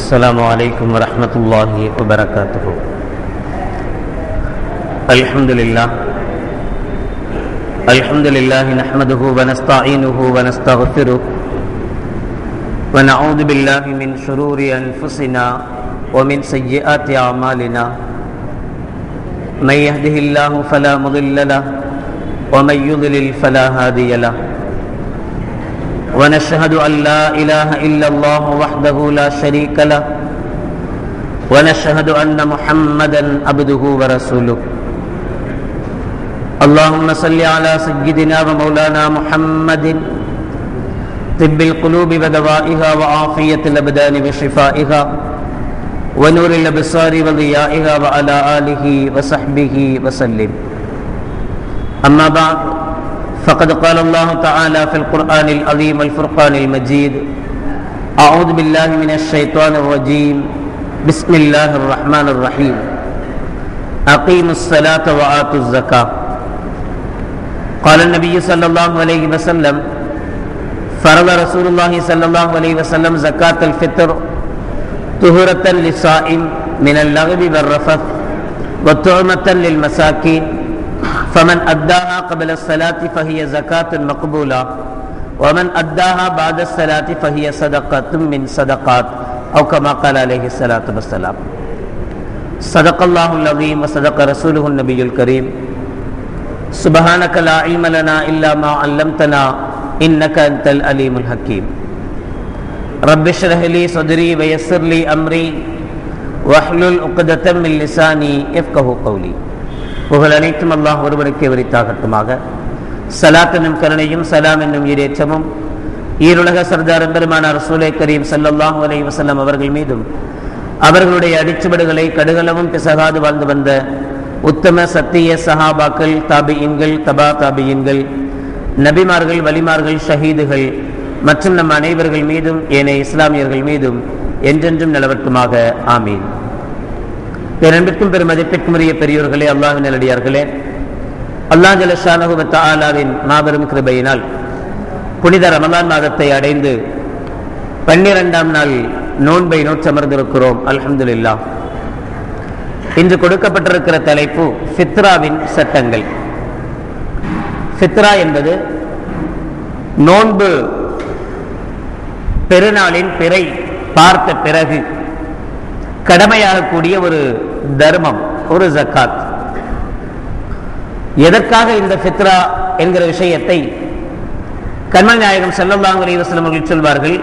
السلام عليكم ورحمة الله وبركاته. الحمد لله نحمده ونستعينه ونستغفره ونعوذ بالله من شرور أنفسنا ومن سيئات أعمالنا. من يهده الله فلا مضل له ومن يضلل فلا هادي له. ونشهد أن لا إله إلا الله وحده لا شريك له ونشهد أن محمدا عبده ورسوله. اللهم صل على سيدنا ومولانا محمد طب القلوب ودوائها وعافية الأبدان وشفائها ونور الأبصار وضيائها وعلى آله وصحبه وسلم. أما بعد، فقد قال الله تعالى في القرآن العظيم والفرقان المجيد: أعوذ بالله من الشيطان الرجيم، بسم الله الرحمن الرحيم. أقيموا الصلاة وآتوا الزكاة. قال النبي صلى الله عليه وسلم: فرض رسول الله صلى الله عليه وسلم زكاة الفطر طهرة للصائم من اللغو والرفث وطعمة للمساكين، فمن أداها قبل الصلاة فهي زكاة مقبولة، ومن أداها بعد الصلاة فهي صدقة من صدقات، أو كما قال عليه الصلاة والسلام. صدق الله العظيم وصدق رسوله النبي الكريم. سبحانك لا علم لنا إلا ما علمتنا إنك أنت العليم الحكيم. رب اشرح لي صدري ويسر لي أمري واحلل عقدة من لساني يفقهوا قولي. புகழ் அனைத்தும் அல்லாஹ் ஒருவருக்கே உரித்தாகட்டுமாக. ஸலாத் என்னும் கருணையும் சலாம் என்னும் ஈரேற்றமும் ஈருலக சர்தார் பெருமானார் ரசூலே கரீம் ஸல்லல்லாஹு அலைஹி வஸல்லம் அவர்கள் மீதும் அவர்களுடைய அடிச்சுவடுகளை கடுகளவும் பிசகாது வாழ்ந்து வந்த உத்தம சத்திய சஹாபாக்கள், தாபியீன்கள், தபா தாபியீன்கள், நபிமார்கள், வலிமார்கள், ஷஹீதுகள் மற்றும் நம் அனைவர்கள் மீதும் ஏனைய இஸ்லாமியர்கள் மீதும் என்றென்றும் நிலவட்டுமாக. ஆமீன். பேரன்பிற்கும் பெருமதிப்பிற்கும் உரிய பெரியோர்களே, அல்லாஹ்வின் நல்லடியார்களே, அல்லாஹ் ஜல்ல ஷானஹு வ தஆலாவின் மாபெரும் கிருபையினால் புனித ரமலான் மாதத்தை அடைந்து 12ஆம் நாள் நோன்பை நோற்றமர்ந்திருக்கிறோம். அல்ஹம்துலில்லாஹ். இன்று கொடுக்கப்பட்டிருக்கிற தலைப்பு ஃபித்ராவின் சட்டங்கள். ஃபித்ரா என்பது நோன்பு பெருநாளின் பிறை பார்த்த பிறகு கடமையாகக்கூடிய ஒரு தர்மம், ஒரு ஜக்காத். எதற்காக இந்த ஃபித்ரா என்கிற விஷயத்தை கண்மணி நாயகம் ஸல்லல்லாஹு அலைஹி வஸல்லம் அவர்கள் சொல்வார்கள்.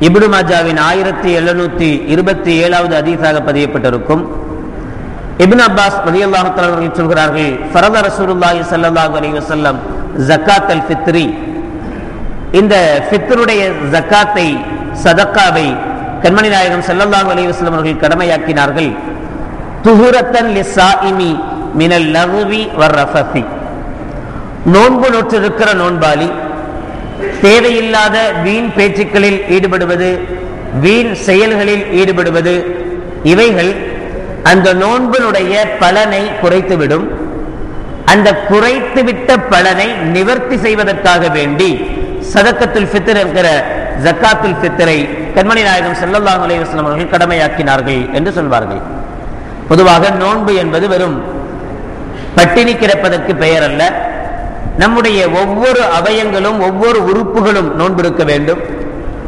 இப்னு மாஜாவின் 1727வது ஹதீஸாக பதியப்பட்டிருக்கும். இப்னு அப்பாஸ் ரலியல்லாஹு தஆலா அவர்கள் சொல்கிறார்கள்: ஃபரத ரசூலுல்லாஹி ஸல்லல்லாஹு அலைஹி வஸல்லம் ஜக்காத்தல் ஃபித்ரி. இந்த ஃபித்ருடைய ஜக்காத்தை, சதக்காவை கண்மணி நாயகம் ஸல்லல்லாஹு அலைஹி வஸல்லம் அவர்கள் கடமையாக்கினார்கள். துஹுரத்தன் லிஸ்ஸாயிமி மினல் லஹ்வி வர்ரஃபதி. நோன்பு நோற்றிருக்கிற நோன்பாளி தேவையில்லாத வீண் பேச்சுக்களில் ஈடுபடுவது, வீண் செயல்களில் ஈடுபடுவது, இவைகள் அந்த நோன்பினுடைய பலனை குறைத்துவிடும். அந்த குறைத்துவிட்ட பலனை நிவர்த்தி செய்வதற்காக வேண்டி சதக்கத்துல் ஃபித்ர் என்கிற ஜக்காத்துல் ஃபித்ரை கண்மணி நாயகம் ஸல்லல்லாஹு அலைஹி வஸல்லம் அவர்கள் கடமையாக்கினார்கள் என்று சொல்வார்கள். பொதுவாக நோன்பு என்பது வெறும் பட்டினி கிடப்பதற்கு பெயர் அல்ல. நம்முடைய ஒவ்வொரு அவயங்களும், ஒவ்வொரு உறுப்புகளும் நோன்பிருக்க வேண்டும்.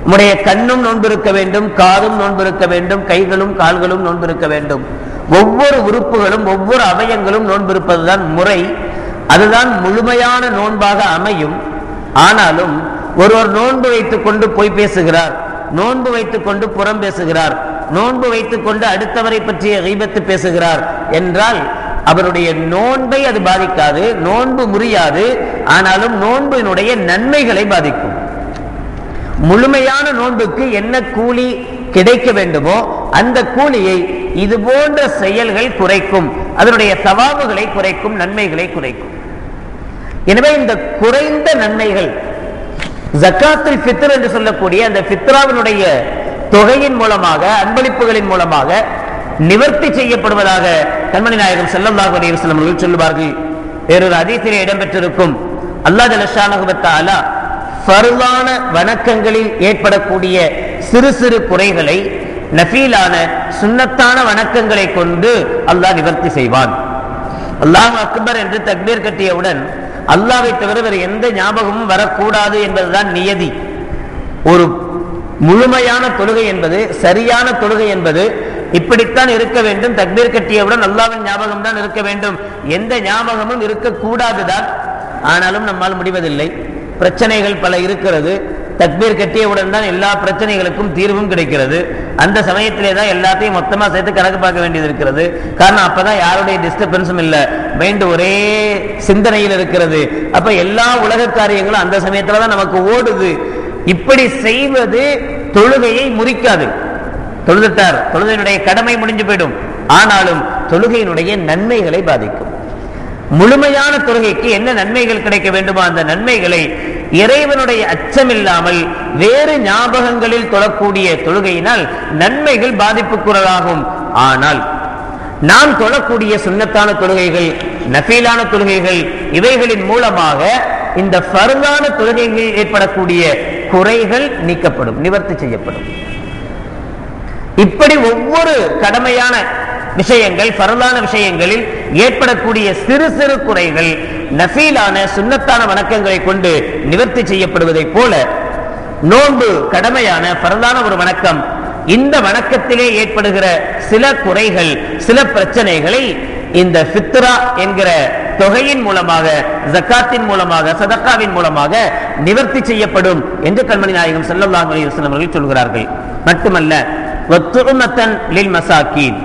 நம்முடைய கண்ணும் நோன்பிருக்க வேண்டும், காதும் நோன்பிருக்க வேண்டும், கைகளும் கால்களும் நோன்பிருக்க வேண்டும். ஒவ்வொரு உறுப்புகளும், ஒவ்வொரு அவயங்களும் நோன்பிருப்பதுதான் முறை. அதுதான் முழுமையான நோன்பாக அமையும். ஆனாலும் ஒருவர் நோன்பு வைத்துக் கொண்டு போய் பேசுகிறார், நோன்பு வைத்துக் கொண்டு புறம் பேசுகிறார், நோன்பு வைத்துக் கொண்டு அடுத்தவரை பற்றிய கீபத்து பேசுகிறார் என்றால் அவருடைய நோன்பை அது பாதிக்காது, நோன்பு முறியாது. ஆனாலும் நோன்பினுடைய நன்மைகளை பாதிக்கும். முழுமையான நோன்புக்கு என்ன கூலி கிடைக்க வேண்டுமோ அந்த கூலியை இது போன்ற செயல்கள் குறைக்கும், அதனுடைய சவாபுகளை குறைக்கும், நன்மைகளை குறைக்கும். எனவே இந்த குறைந்த நன்மைகள் ஜக்காத்துல் ஃபித்ர் என்று சொல்லக்கூடிய அந்த ஃபித்ராவினுடைய தொகையின் மூலமாக, அன்பளிப்புகளின் மூலமாக நிவர்த்தி செய்யப்படுவதாக கண்மணி நாயகம் ஸல்லல்லாஹு அலைஹி வஸல்லம் அவர்கள் சொல்லுவார்கள். வேறொரு ஹதீஸிலே இடம்பெற்றிருக்கும், அல்லாஹ் ஜல்ல ஷானஹு வ தஆலா ஃபர்லான வணக்கங்களில் ஏற்படக்கூடிய சிறு சிறு குறைகளை நஃபீலான சுன்னத்தான வணக்கங்களை கொண்டு அல்லாஹ் நிவர்த்தி செய்வான். அல்லாஹ் அக்பர் என்று தக்பீர் கட்டியவுடன் அல்லாஹ்வை தவிர வேறு எந்த ஞாபகமும் வரக்கூடாது என்பதுதான் நியதி. ஒரு முழுமையான தொழுகை என்பது, சரியான தொழுகை என்பது இப்படித்தான் இருக்க வேண்டும். தக்பீர் கட்டியவுடன் அல்லாஹ்வின் ஞாபகம் தான் இருக்க வேண்டும், எந்த ஞாபகமும் இருக்கக்கூடாதுதான். ஆனாலும் நம்மால் முடிவதில்லை. பிரச்சனைகள் பல இருக்கிறது. தக்பீர் கட்டியவுடன் தான் எல்லா பிரச்சனைகளுக்கும் தீர்வும் கிடைக்கிறது. அந்த சமயத்திலே தான் எல்லாத்தையும் மொத்தமா சேர்த்து கணக்கு பார்க்க வேண்டியது இருக்கிறது. காரணம் அப்பதான் யாருடைய டிஸ்டர்பன்ஸும் இல்லை, மைண்ட் ஒரே சிந்தனையில் இருக்கிறது. அப்ப எல்லா உலக காரியங்களும் அந்த சமயத்துல தான் நமக்கு ஓடுது. இப்படி செய்வது தொழுகையை முறிக்காது. தொழுதுட்டார், தொழுகையினுடைய கடமை முடிஞ்சு போயிடும். ஆனாலும் தொழுகையினுடைய நன்மைகளை பாதிக்கும். முழுமையான தொழுகைக்கு என்ன நன்மைகள் கிடைக்க வேண்டுமோ அந்த நன்மைகளை இறைவனுடைய அச்சமில்லாமல் வேறு ஞாபகங்களில் தொழக்கூடிய தொழுகையினால் நன்மைகள் பாதிப்புக்குறதாகும். ஆனால் நாம் தொழக்கூடிய சுன்னத்தான தொழுகைகள், நஃபீலான தொழுகைகள், இவைகளின் மூலமாக இந்த ஃபர்தான தொழுகைகளில் ஏற்படக்கூடிய குறைகள் நீக்கப்படும், நிவர்த்தி செய்யப்படும். இப்படி ஒவ்வொரு கடமையான விஷயங்கள், ஃபர்தான விஷயங்களில் ஏற்படக்கூடிய சிறு சிறு குறைகள் நஃபீலான சுன்னத்தான வணக்கங்களை கொண்டு நிவர்த்தி செய்யப்படுவதை போல நோன்பு கடமையான ஃபர்தான ஒரு வணக்கம். இந்த வணக்கத்திலே ஏற்படுகிற சில குறைகள், சில பிரச்சனைகளை இந்த ஃபித்ரா என்கிற தொகையின் மூலமாக, ஜக்காத்தின் மூலமாக, சதக்காவின் மூலமாக நிவர்த்தி செய்யப்படும் என்று கண்மணி நாயகம் ஸல்லல்லாஹு அலைஹி வஸல்லம் அவர்கள் சொல்கிறார்கள். மட்டுமல்ல, வத்துஉமத்தன் லில் மசாக்கீன்,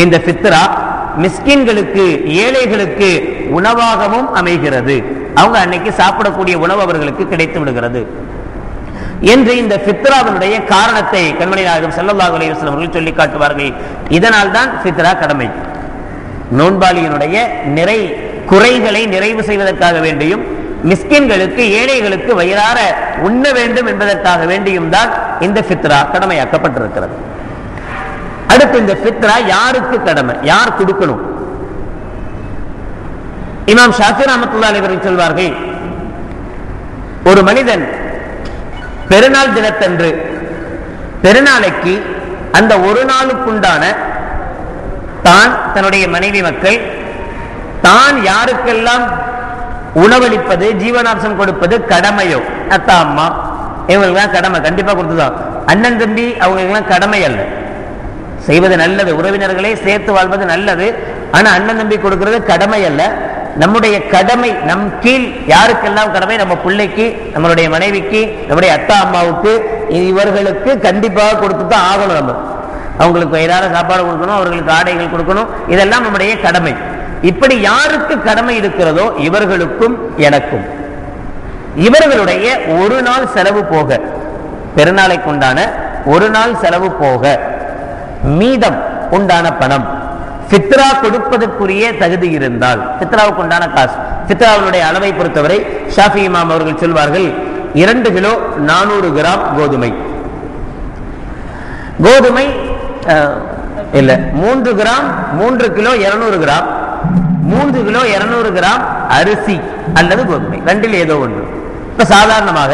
இந்த ஃபித்ரா மிஸ்கின்களுக்கு, ஏழைகளுக்கு உணவாகவும் அமைகிறது. அவங்க அன்னைக்கு சாப்பிடக்கூடிய உணவு அவர்களுக்கு கிடைத்து விடுகிறது என்று இந்த ஃபித்ராவினுடைய காரணத்தை கண்மணி நாயகம் ஸல்லல்லாஹு அலைஹி வஸல்லம் அவர்கள் சொல்லி காட்டுவார்கள். இதனால் தான் ஃபித்ரா கடமை. நோன்பாளியினுடைய குறைகளை நிறைவு செய்வதற்காக வேண்டியும், மிஸ்கின்களுக்கு, ஏழைகளுக்கு வயிறார உண்ண வேண்டும் என்பதற்காக வேண்டியும் தான் இந்த ஃபித்ரா கடமையாக்கப்பட்டிருக்கிறது. அடுத்து இந்த ஃபித்ரா யாருக்கு கடமை, யார் கொடுக்கணும்? இமாம் ஷாஃபி ரஹ்மத்துல்லாஹி அலைஹி அவர்கள் சொல்வார்கள், ஒரு மனிதன் பெருநாள் தினத்தன்று, பெருநாளைக்கு அந்த ஒரு நாளுக்குண்டான தான், தன்னுடைய மனைவி மக்கள், தான் யாருக்கெல்லாம் உணவளிப்பது, ஜீவனாம்சம் கொடுப்பது கடமையோ, அத்தா அம்மா இவங்களுக்கெல்லாம் கடமை, கண்டிப்பா கொடுத்துதான். அண்ணன் தம்பி அவங்களுக்கெல்லாம் கடமை அல்ல. செய்வது நல்லது, உறவினர்களை சேர்த்து வாழ்வது நல்லது. ஆனா அண்ணன் தம்பி கொடுக்கிறது கடமை அல்ல. நம்முடைய கடமை, நம் கீழ் யாருக்கெல்லாம் கடமை, நம்ம பிள்ளைக்கு, நம்மளுடைய மனைவிக்கு, நம்முடைய அத்தா அம்மாவுக்கு, இவர்களுக்கு கண்டிப்பாக கொடுத்துதான் ஆகணும். நம்ம அவங்களுக்கு வயிறார சாப்பாடு கொடுக்கணும், அவர்களுக்கு ஆடைகள் கொடுக்கணும், இதெல்லாம் நம்முடைய கடமை. இப்படி யாருக்கு கடமை இருக்கிறதோ இவர்களுக்கும் எனக்கும், இவர்களுடைய ஒரு நாள் செலவு போக, பெருநாளைக்கு உண்டான ஒரு நாள் செலவு போக மீதம் உண்டான பணம் ஃபித்ரா கொடுப்பதற்குரிய தகுதி இருந்தால், ஃபித்ராவுக்கு உண்டான காசு, ஃபித்ராவுடைய அளவை பொறுத்தவரை ஷாஃபி இமாம் அவர்கள் சொல்வார்கள் 2 கிலோ 400 கிராம் கோதுமை, கோதுமை இல்ல 3 gram 3 kilo 200 gram 3 kilo 200 gram அரிசி அல்லது கோதுமை, ரெண்டில் ஏதோ ஒன்று. இப்ப சாதாரணமாக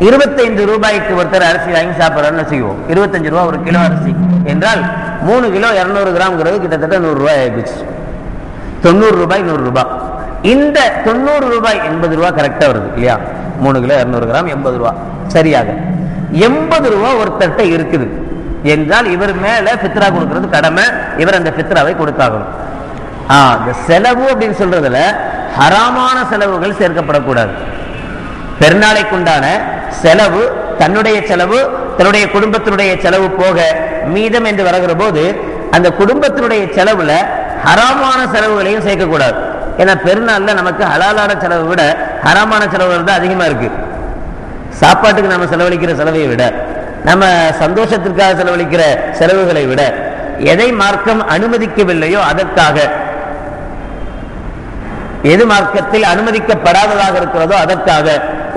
25 ரூபாய்க்கு ஒருத்தர் அரிசி வாங்கி சாப்பிட்றான்னு வச்சுக்குவோம். 25 ரூபாய் ஒரு கிலோ அரிசி என்றால் 3 கிலோ 200 கிராம்ங்கிறது கிட்டத்தட்ட 100 ரூபாய் ஆயிடுச்சு. 90 ரூபாய் 100 ரூபாய். இந்த 90 ரூபாய் 80 ரூபாய் கரெக்டா வருது இல்லையா? 3 கிலோ 200 கிராம் 80 ரூபாய் சரியாக. 80 ரூபாய் ஒருத்தர்கிட்ட இருக்குது என்றால் இவர் மேல ஃபித்ரா கொடுக்கிறது கடமை, இவர் அந்த ஃபித்ராவை கொடுத்தாகணும். இந்த செலவு அப்படின்னு சொல்றதுல ஹராமான செலவுகள் சேர்க்கப்படக்கூடாது. பெருநாளைக்குண்டான செலவு, தன்னுடைய செலவு, தன்னுடைய குடும்பத்தினுடைய செலவு போக மீதம் என்று வருகிற போது அந்த குடும்பத்தினுடைய செலவுல ஹராமான செலவுகளையும் சேர்க்கக்கூடாது. ஏன்னா பெருநாள்ல நமக்கு ஹலாலான செலவை விட ஹராமான செலவுகள் தான் அதிகமா இருக்கு. சாப்பாட்டுக்கு நம்ம செலவழிக்கிற செலவை விட, நம்ம சந்தோஷத்திற்காக செலவழிக்கிற செலவுகளை விட, எதை மார்க்கம் அனுமதிக்கவில்லையோ அதற்காக, எது மார்க்கத்தில் அனுமதிக்கப்படாததாக இருக்கிறதோ அதற்காக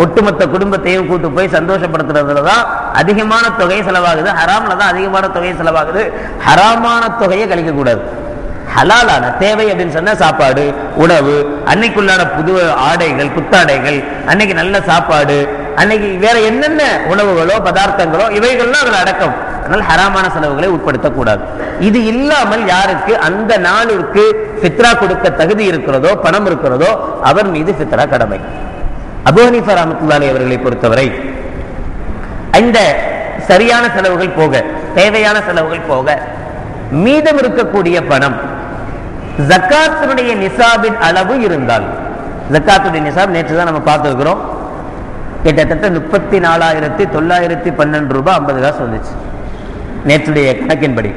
ஒட்டுமொத்த குடும்பத்தையும் கூட்டு போய் சந்தோஷப்படுத்துறதுலதான் அதிகமான தொகை செலவாகுது. ஹராம்ல தான் அதிகமான தொகை செலவாகுது. ஹராமான தொகையை கழிக்க கூடாது. ஹலாலான தேவை அப்படின்னு சொன்னா சாப்பாடு, உணவு, அன்னைக்குள்ளான புது ஆடைகள், புத்தாடைகள், அன்னைக்கு நல்ல சாப்பாடு, அன்னைக்கு வேற என்னென்ன உணவுகளோ பதார்த்தங்களோ இவைகள்லாம் அதுல அடக்கம். அதனால் ஹராமான செலவுகளை உட்படுத்தக்கூடாது. இது இல்லாமல் யாருக்கு அந்த நாளுக்கு ஃபித்ரா கொடுக்க தகுதி இருக்கிறதோ, பணம் இருக்கிறதோ, அவர் மீது ஃபித்ரா கடமை. அபூ ஹனீஃபா ரஹ்மத்துல்லாஹி அலைஹி அவர்களை பொறுத்தவரை இந்த சரியான செலவுகள் போக, தேவையான செலவுகள் போக மீதம் இருக்கக்கூடிய பணம் ஜக்காத்துடைய நிசாபின் அளவு இருந்தால், ஜக்காத்துடைய நிசாப் நேற்று தான் நம்ம பார்த்துருக்கிறோம், கிட்டத்தட்ட 34,912 ரூபாய் 50 காசு வந்துச்சு நேற்றுடைய கணக்கின்படி.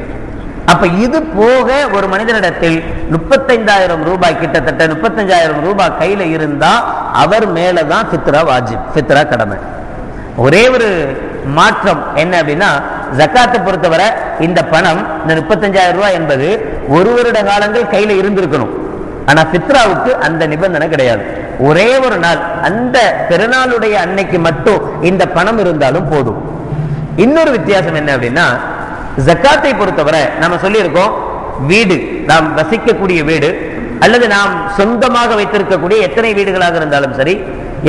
அப்ப இது போக ஒரு மனிதனிடத்தில் 35,000 ரூபாய், கிட்டத்தட்ட 35,000 ரூபாய் கையில இருந்தா அவர் மேலதான் ஃபித்ரா வாஜிப், ஃபித்ரா கடமை. ஒரே ஒரு மாற்றம் என்ன அப்படின்னா, ஜக்காத்தை பொறுத்தவரை இந்த பணம், இந்த 35,000 ரூபாய் என்பது ஒரு வருட காலங்கள் கையில இருந்திருக்கணும். ஆனா ஃபித்ராவுக்கு அந்த நிபந்தனை கிடையாது. ஒரே ஒரு நாள், அந்த பெருநாளுடைய அன்னைக்கு மட்டும் இந்த பணம் இருந்தாலும் போதும். இன்னொரு வித்தியாசம் என்ன அப்படின்னா, ஜக்காத்தை பொறுத்தவரை நம்ம சொல்லியிருக்கோம், வீடு, நாம் வசிக்கக்கூடிய வீடு அல்லது நாம் சொந்தமாக வைத்திருக்கக்கூடிய எத்தனை வீடுகளாக இருந்தாலும் சரி,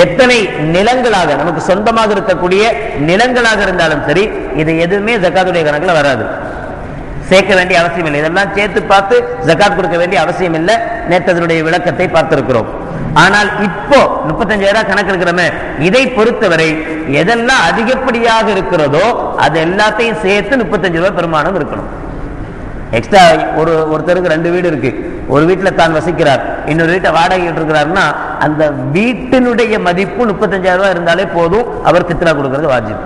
எத்தனை நிலங்களாக நமக்கு சொந்தமாக இருக்கக்கூடிய நிலங்களாக இருந்தாலும் சரி, இது எதுவுமே ஜக்காத்துடைய கணக்குல வராது, சேர்க்க வேண்டிய அவசியம் இல்லை. இதெல்லாம் சேர்த்து பார்த்து ஜக்காத் கொடுக்க வேண்டிய அவசியம் இல்லை. நேற்றதனுடைய விளக்கத்தை பார்த்திருக்கிறோம். ஆனால் இப்போ 35,000 கணக்கு இருக்கிறோமே, இதை பொறுத்தவரை எதெல்லாம் அதிகப்படியாக இருக்கிறதோ அது எல்லாத்தையும் சேர்த்து 35 ரூபாய் பெருமானம் இருக்கணும். எக்ஸ்ட்ரா ஒருத்தருக்கு 2 வீடு இருக்கு, ஒரு வீட்டில் தான் வசிக்கிறார், இன்னொரு வீட்டை வாடகை இருக்கிறாருன்னா அந்த வீட்டினுடைய மதிப்பு 35,000 ரூபாய் இருந்தாலே போதும், அவர் ஃபித்ரா கொடுக்கிறது வாஜிப்.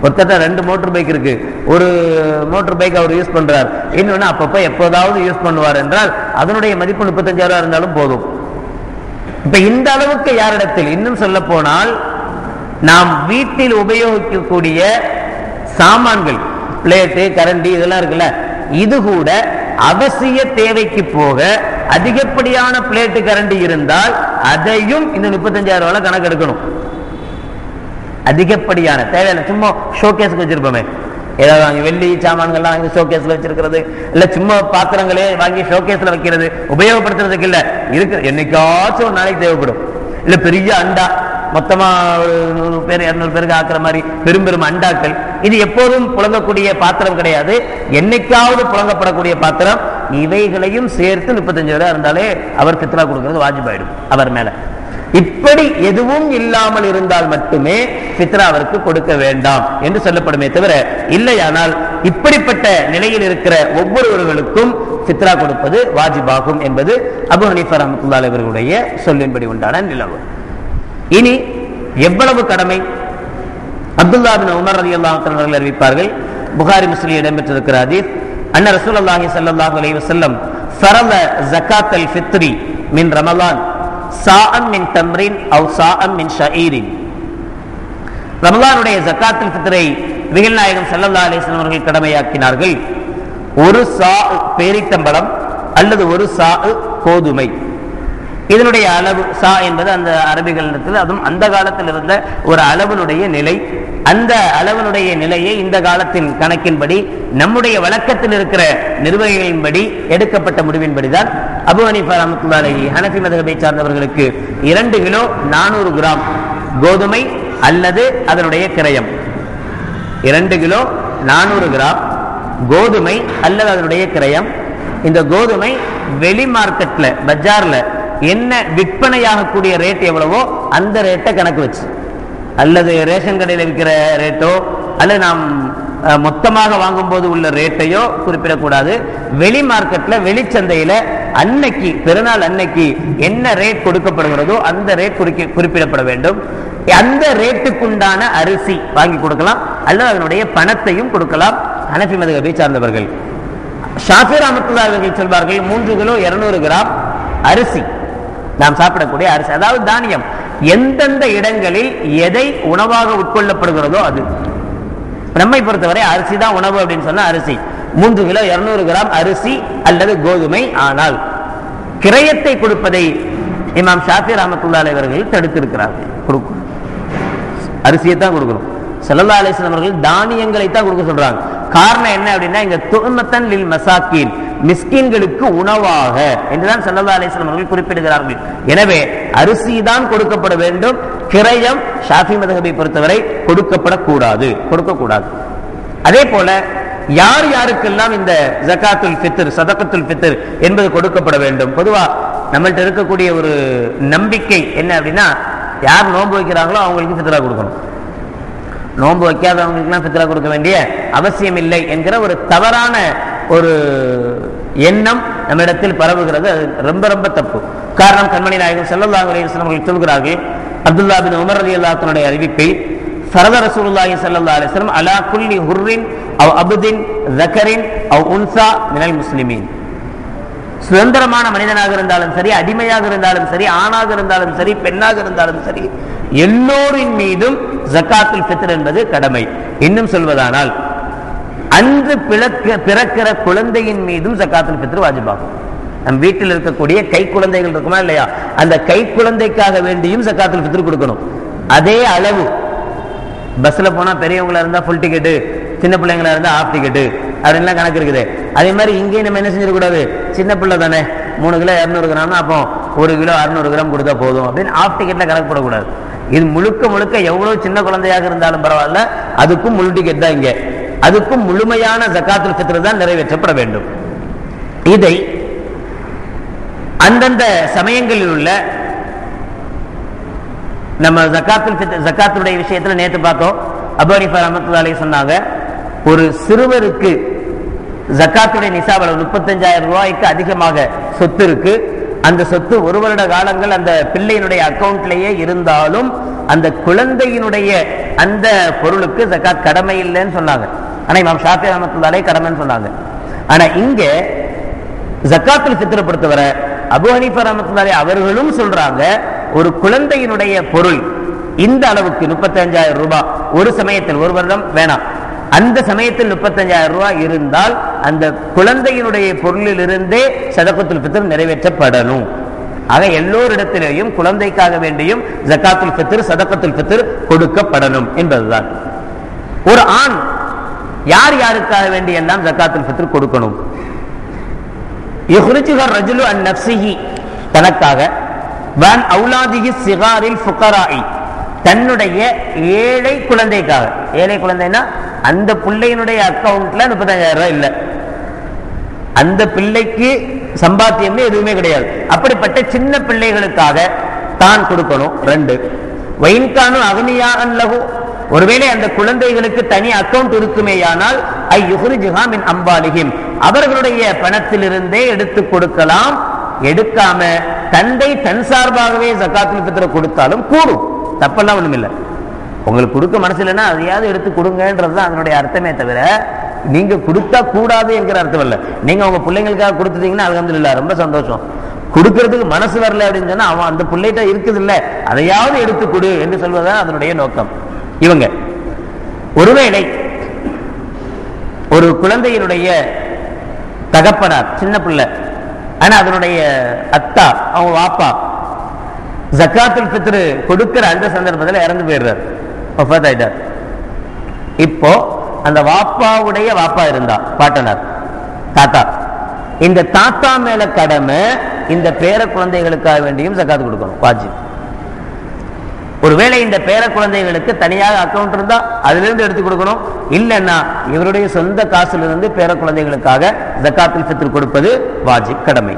ஒருத்தர் 2 மோட்டர் பைக் இருக்கு, ஒரு மோட்டர் பைக் அவர் யூஸ் பண்றார், இன்னொன்னு அப்பப்ப எப்போதாவது யூஸ் பண்ணுவார் என்றால் அதனுடைய மதிப்பு 35,000 ரூபாய் இருந்தாலும் போதும். இப்ப இந்த அளவுக்கு யாரிடத்தில், இன்னும் சொல்ல போனால் நாம் வீட்டில் உபயோகிக்கக்கூடிய சாமான்கள், பிளேட்டு, கரண்டி, இதெல்லாம் இருக்குல்ல, இது கூட அவசிய தேவைக்கு போக அதிகப்படியான பிளேட்டு, கரண்டி இருந்தால் அதையும் இந்த 35,000 ரூபாய் கணக்கு எடுக்கணும். அதிகப்படியான தேவையான, சும்மா ஷோகேஸ்க்கு வச்சிருப்போமே, ஏதாவது வாங்கி வெள்ளி சாமான்கள்லாம் வாங்கி ஷோகேஸ்ல வச்சிருக்கிறது, இல்ல சும்மா பாத்திரங்களே வாங்கி ஷோகேஸ்ல வைக்கிறது, உபயோகப்படுத்துறதுக்கு இல்ல, இருக்கு என்னைக்காச்சும் ஒரு நாளைக்கு தேவைப்படும். இல்ல பெரிய அண்டா, மொத்தமா 100 பேர் 200 பேருக்கு ஆக்குற மாதிரி பெரும் பெரும் அண்டாக்கள், இது எப்போதும் புழங்கக்கூடிய பாத்திரம் கிடையாது, என்னைக்காவது புழங்கப்படக்கூடிய பாத்திரம். இவைகளையும் சேர்த்து 35,000 ரூபாய் இருந்தாலே அவர் ஃபித்ரா கொடுக்கிறது வாஜிபாயிடும் அவர் மேல. இப்படி எதுவும் இல்லாமல் இருந்தால் மட்டுமே ஃபித்ரா அவருக்கு கொடுக்க வேண்டாம் என்று சொல்லப்படுமே தவிர, இல்லையானால் இப்படிப்பட்ட நிலையில் இருக்கிற ஒவ்வொருவர்களுக்கும் ஃபித்ரா கொடுப்பது வாஜிபாகும் என்பது அபூ ஹனீஃபா ரஹ்மத்துல்லாஹி அலைஹி அவர்களுடைய சொல்லின்படி உண்டான நிலவு. இனி எவ்வளவு கடமை? அப்துல்லாஹ் பின் உமர் ரலியல்லாஹு அன்ஹு அவர்கள் அறிவிப்பார்கள், புகாரி முஸ்லிம் இடம்பெற்றிருக்கிற ஹதீஸ், அன்ன ரசூலுல்லாஹி ஸல்லல்லாஹு அலைஹி வஸல்லம் ஃபரத ஸகாத்தல் ஃபித்ரி மின் ரமலான் சாஅன் மின் தம்ரின் அவ் சாஅன் மின் ஷஈரின். ரமலானுடைய ஜக்காத்துல் ஃபித்ரை நபிகள் நாயகம் ஸல்லல்லாஹு அலைஹி வஸல்லம் அவர்கள் கடமையாக்கினார்கள். ஒரு சா பேரித்தம்பழம் அல்லது ஒரு சா கோதுமை. இதனுடைய அளவு, சா என்பது அந்த அரபிகளிடத்தில், அதுவும் அந்த காலத்தில் இருந்த ஒரு அளவனுடைய நிலை. அந்த அளவனுடைய நிலையை இந்த காலத்தின் கணக்கின்படி, நம்முடைய வழக்கத்தில் இருக்கிற நிர்வாகிகளின்படி எடுக்கப்பட்ட முடிவின்படிதான் அபூ ஹனீஃபா ரஹ்மத்துல்லாஹி அலைஹி ஹனஃபி மذஹபை சார்ந்தவர்களுக்கு 2 கிலோ 400 கிராம் கோதுமை அல்லது அதனுடைய கிரயம், 2 கிலோ 400 கிராம் கோதுமை அல்லது அதனுடைய கிரயம். இந்த கோதுமை வெளி மார்க்கெட்ல, பஜார்ல என்ன விற்பனையாகக்கூடிய ரேட் எவ்வளவோ அந்த ரேட்டை கணக்கு வச்சு, அல்லது ரேஷன் கடையில் விற்கிற ரேட்டோ அல்லது நாம் மொத்தமாக வாங்கும் போது உள்ள ரேட்டையோ குறிப்பிடக்கூடாது. வெளி மார்க்கெட்ல, வெளிச்சந்தையில அன்னைக்கு, பெருநாள் அன்னைக்கு என்ன ரேட் கொடுக்கப்படுகிறதோ அந்த ரேட் குறிப்பிடப்பட வேண்டும். அந்த ரேட்டுக்குண்டான அரிசி வாங்கி கொடுக்கலாம் அல்லது அதனுடைய பணத்தையும் கொடுக்கலாம் ஹனஃபி மذஹபை சார்ந்தவர்கள். ஷாஃபி ரஹ்மத்துல்லாஹி அவர்கள் சொல்வார்கள் 3 கிலோ 200 கிராம் அரிசி, நாம் சாப்பிடக்கூடிய அரிசி, அதாவது தானியம், எந்தெந்த இடங்களில் எதை உணவாக உட்கொள்ளப்படுகிறதோ அது. நம்மை பொறுத்தவரை அரிசி தான் உணவு அப்படின்னு சொன்னா அரிசி 3 கிலோ 200 கிராம் அரிசி அல்லது கோதுமை. ஆனால் கிரயத்தை கொடுப்பதை இமாம் ஷாஃபி ரஹ்மத்துல்லாஹி அலைஹி அவர்கள் தடுத்திருக்கிறார்கள். கொடுக்கணும், அரிசியை தான் கொடுக்கணும். ஸல்லல்லாஹு அலைஹி வஸல்லம் அவர்கள் தானியங்களை தான் கொடுக்க சொல்றாங்க. காரணம் என்ன அப்படின்னா, இங்க துஅமத்தன் லில் மசாக்கீன், மிஸ்கின்களுக்கு உணவாக என்றுதான் ஸல்லல்லாஹு அலைஹி வஸல்லம் அவர்கள் குறிப்பிடுகிறார்கள். எனவே அரிசி தான் கொடுக்கப்பட வேண்டும். கிரயம் ஷாஃபி மذஹபை பொறுத்தவரை கொடுக்கப்படக்கூடாது, கொடுக்கக்கூடாது. அதே போல யார் யாருக்கெல்லாம் இந்த ஜகாத்துல் ஃபித்ர் சதகத்துல் ஃபித்ர் என்பது கொடுக்கப்பட வேண்டும்? பொதுவா நம்மள்ட்ட இருக்கக்கூடிய ஒரு நம்பிக்கை என்ன அப்படின்னா, யார் நோன்பு வைக்கிறாங்களோ அவங்களுக்கு ஃபித்ரா கொடுக்கணும், நோன்பு வைக்காதவங்களுக்குலாம் ஃபித்ரா கொடுக்க வேண்டிய அவசியம் இல்லை என்கிற ஒரு தவறான ஒரு எண்ணம் நம்ம இடத்தில் பரவுகிறது. அது ரொம்ப ரொம்ப தப்பு. காரணம், கண்மணி நாயகம் ஸல்லல்லாஹு அலைஹி வஸல்லம் அவர்கள் சொல்கிறார்கள், அப்துல்லா பின் உமர் ரலியல்லாஹு அன்ஹுடைய அறிவிப்பில், ஃபரத ரசூலுல்லாஹி ஸல்லல்லாஹு அலைஹி வஸல்லம் அலா குல்லி ஹுர்ரின் அவ் அப்தின் ذكرின் அவ் உன்சா மினல் முஸ்லிமீன், சுதந்திரமான மனிதனாக இருந்தாலும் சரி, அடிமையாக இருந்தாலும் சரி, ஆணாக இருந்தாலும் சரி, பெண்ணாக இருந்தாலும் சரி, எல்லோரின் மீதும் ஜகாத்துல் ஃபித்ர் என்பது கடமை. இன்னும் சொல்வதானால், அன்று பிறக்கிற குழந்தையின் மீதும் ஜகாத்துல் ஃபித்ர் வாஜிபாகும். நம் வீட்டில் இருக்கக்கூடிய கை குழந்தைகள் இருக்குமா இல்லையா, அந்த கை குழந்தைக்காக வேண்டியும் ஜகாத்துல் ஃபித்ர் கொடுக்கணும். அதே அளவு பஸ்ல போனா பெரியவங்களா இருந்தா ஃபுல் டிக்கெட்டு, சின்ன பிள்ளைங்களா இருந்தா ஆஃப் டிக்கெட்டு அப்படின்லாம் கணக்கு இருக்குது. அதே மாதிரி இங்கேயும் நம்ம என்ன செஞ்சிடக்கூடாது, சின்ன பிள்ளை தானே 3 கிலோ 200 கிராம்னா அப்போ 1 கிலோ 600 கிராம் கொடுத்தா போதும் அப்படின்னு ஆஃப் டிக்கெட்ல கணக்கு போடக்கூடாது. இது முழுக்க முழுக்க எவ்வளவு சின்ன குழந்தையாக இருந்தாலும் பரவாயில்ல, அதுக்கும் முழு டிக்கெட் தான். இங்க அதுக்கும் முழுமையான ஜகாத்துல் ஃபித்ர் தான் நிறைவேற்றப்பட வேண்டும். இதை அந்தந்த சமயங்களில் உள்ள நம்ம ஜகாத்துடைய விஷயத்துல நேற்று பார்த்தோம். அபூ ஹனீஃபா ரஹ்மத்துல்லாஹி அலைஹி சொன்னாங்க, ஒரு சிறுவருக்கு ஜகாத்துடைய நிசாப் 35,000 ரூபாய்க்கு அதிகமாக சொத்து இருக்கு. அந்த சொத்து 1 வருட காலங்கள் அந்த பிள்ளையினுடைய அக்கௌண்ட்லயே இருந்தாலும் அந்த குழந்தையினுடைய அந்த பொருளுக்கு ஜகாத் கடமை இல்லைன்னு சொன்னாங்க. ஆனா இமாம் ஷாஃபி ரஹ்மத்துல்லாஹி அலைஹி கடமைன்னு சொன்னாங்க. ஆனா இங்க ஜகாத்துல் ஃபித்ர் பொறுத்தவரை அபூ ஹனீஃபா ரஹ்மத்துல்லாஹி அலைஹி அவர்களும் சொல்றாங்க, ஒரு குழந்தையினுடைய பொருள் இந்த அளவுக்கு 35,000 ரூபாய் ஒரு சமயத்தில், 1 வருடம் வேணாம், அந்த சமயத்தில் 35,000 ரூபாய் இருந்தால் அந்த குழந்தையினுடைய பொருளில் இருந்தே சதகத்துல் ஃபித்ர் நிறைவேற்றப்படணும். ஆக எல்லோரிடத்திலேயும் குழந்தைக்காக வேண்டியும் ஜகாத்துல் ஃபித்ர் சதகத்துல் ஃபித்ர் கொடுக்கப்படணும் என்பதுதான். ஒரு ஆண் யார் யாருக்காக வேண்டி எல்லாம் ஜகாத்துல் ஃபித்ர் கொடுக்கணும்? யுஹ்ரிஜுஹு ரஜுலு அன் நஃப்ஸிஹி, தனக்காக, வன் அவுலாதிஹி ஸிகாரில் ஃபுகராஇ, தன்னுடைய ஏழை குழந்தைக்காக. ஏழை குழந்தைன்னா அந்த பிள்ளையினுடைய அக்கவுண்ட்ல 35,000 ரூபாய் இல்லை, அந்த பிள்ளைக்கு சம்பாத்தியமே எதுவுமே கிடையாது. அப்படிப்பட்ட சின்ன பிள்ளைகளுக்காக தான் கொடுக்கணும். 2, வைன்கானும் அக்னியா அல்லஹு, ஒருவேளை அந்த குழந்தைகளுக்கு தனி அக்கவுண்ட் இருக்குமேயானால் ஐ யுஹ்ரிஜுஹா மின் அம்வாலிஹிம், அவர்களுடைய பணத்திலிருந்தே எடுத்து கொடுக்கலாம். எடுக்காம தந்தை தன் சார்பாகவே ஜகாத்துல் ஃபித்ர் கொடுத்தாலும் கூடும், தப்பெல்லாம் ஒண்ணும் இல்லை. உங்களுக்கு கொடுக்க மனசு இல்லைன்னா அதையாவது எடுத்து கொடுங்கன்றதுதான் அதனுடைய அர்த்தமே தவிர நீங்க கொடுத்தா கூடாது என்கிற அர்த்தம் இல்லை. நீங்க உங்க பிள்ளைங்களுக்காக கொடுத்துட்டீங்கன்னா அல்ஹம்துலில்லாஹ் ரொம்ப சந்தோஷம். கொடுக்கறதுக்கு மனசு வரல அப்படின்னு சொன்னா அவன் அந்த பிள்ளைகிட்ட இருக்குது இல்ல, அதையாவது எடுத்து கொடு என்று சொல்வதுதான் அதனுடைய நோக்கம். இவங்க ஒருவேளை ஒரு குழந்தையினுடைய தகப்பனார் சின்ன பிள்ளை, ஆனா அதனுடைய அத்தா அவங்க வாப்பா ஜகாத்துல் ஃபித்ர் கொடுக்கிற அந்த சந்தர்ப்பத்தில் இறந்து போயிடுறார், வஃபாத் ஆயிட்டார். இப்போ அந்த வாப்பாவுடைய வாப்பா இருந்தா பாட்டனார் தாத்தா, இந்த தாத்தா மேல கடமை இந்த பேர குழந்தைகளுக்காக வேண்டியும் ஜகாத் கொடுக்கணும், வாஜிப். ஒருவேளை இந்த பேர குழந்தைகளுக்கு தனியாக அக்கவுண்ட் இருந்தா அதுல இருந்து எடுத்து கொடுக்கணும், இல்லைன்னா இவருடைய சொந்த காசுல இருந்து பேர குழந்தைகளுக்காக ஜகாத்துல் ஃபித்ர் கொடுப்பது வாஜிப், கடமை.